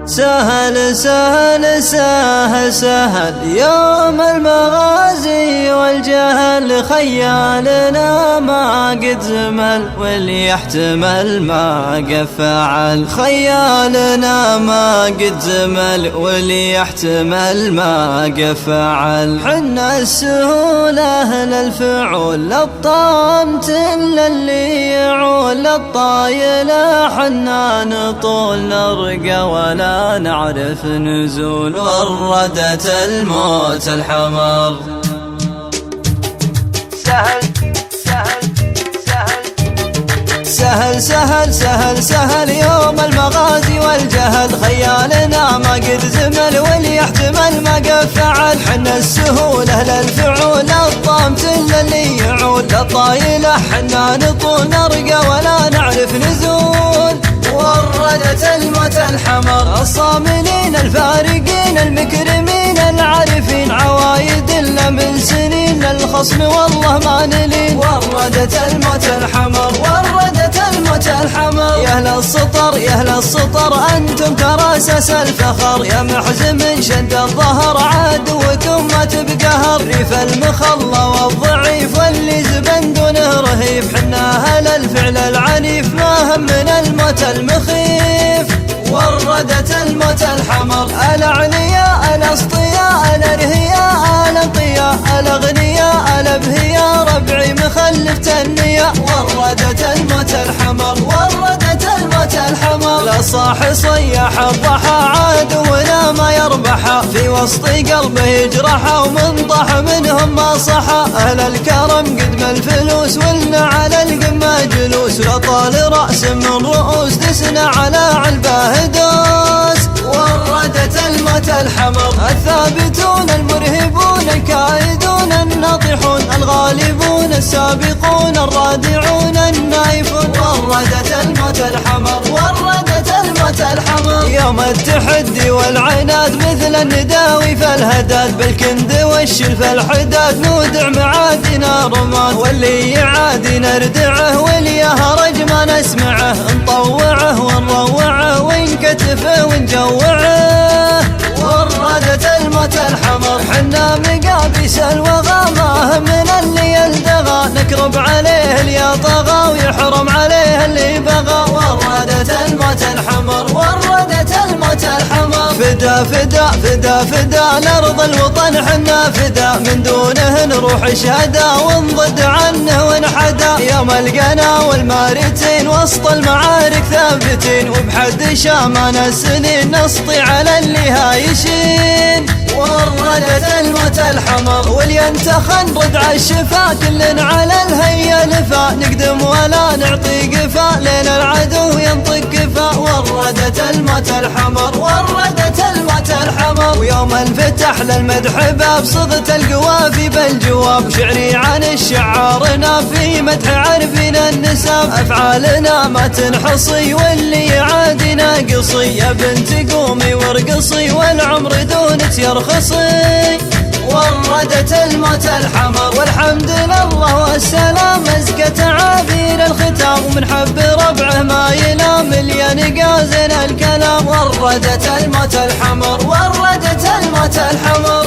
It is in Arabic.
سهل سهل سهل سهل يوم المغازي والجهل، خيالنا ما قد زمل واللي يحتمل ما قد فعل. خيالنا ما قد زمل واللي يحتمل ما قد فعل. حنا السهولة للفعول، الطامت للي يعول، الطايلة حنا نطول نرقى ولا نعرف نزول. وردت الموت الحمر. سهل سهل سهل سهل سهل سهل سهل يوم المغازي والجهل، خيالنا ما قد زمل واللي يحتمل ما قد فعل. حنا السهولة للفعول، الطامت للي يعول، الطايلة حنا نطول نرقى ولا نعرف نزول. وردت الموت الحمر، الصاملين الفارقين المكرمين العارفين، عوايد إلا من سنين الخصم والله ما نلين. وردت الموت الحمر، وردت الموت الحمر. يا أهل السطر يا أهل السطر أنتم تراسس الفخر، يا محزم شد الظهر عدوكم ما تبقهر. ريف المخلى والضعيف واللي زبن دونه رهيف، حنا أهل الفعل العنيف ما همنا الموت المخيف. وردت الموت الحمر، الأعلياء الأسطياء الأرهياء الأنقياء الأغنياء الأبهياء، ربعي مخلف تنية. وردت الموت الحمر، وردت الموت الحمر. لا صاح صياح الضحى عدونا ما يربحها، في وسط قلبه يجرحها ومن طاح منهم ما صحى. أهل الكرم قدم الفلوس ولنا على القمة جلوس، لا طال رأس من رؤوس دسنا على علبه دوس. وردت الموت الحمر، الثابتون المرهبون الكائدون الناطحون، الغالبون السابقون الرادعون النايفون. وردت الموت الحمر، وردت الموت الحمر. يوم التحدي والعناد مثل النداوي فالهداد، بالكند والشلف الحداد نودع معادنا رماد. واللي يعادي نردعه واللي يهرج ما نسمعه، نطوعه ونروعه ونكتفه ونجوعه. وردت الموت الحمر، حنا مقابيس الوغى ما همنا اللي يلدغى، نكرب عليه اللي طغى ويحرم عليه اللي بغى. وردت الموت الحمر، وردت الموت الحمر. فدا فدا فدا فدا لأرض الوطن حنا فدا، من دونه نروح شهدا ونضد عنه ونحدا. يوم القنا والمارتين وسط المعارك ثابتين، وبحد شامان السنين نسطي على اللي هايشين. وردت الموت الحمر، والينتخن ردع الشفا، كلن على الهيا لفا، نقدم ولا نعطي قفا، لين العدو ينطق كفا. وردت الموت الحمر، وردت الموت الحمر. ويوم انفتح للمدح باب، صغت القوافي بالجواب، شعري عن الشعارنا في مدح عرفنا النساب. افعالنا ما تنحصي واللي يعادي ناقصي، يا بنت قومي وارقصي والعمر دونك يرخصي. وردت الموت الحمر، والحمد لله والسلام، ازكى تعابير الختام، ومن حب ربعه ما ينام مليان قازن الكلام. وردت الموت الحمر، وردت الموت الحمر.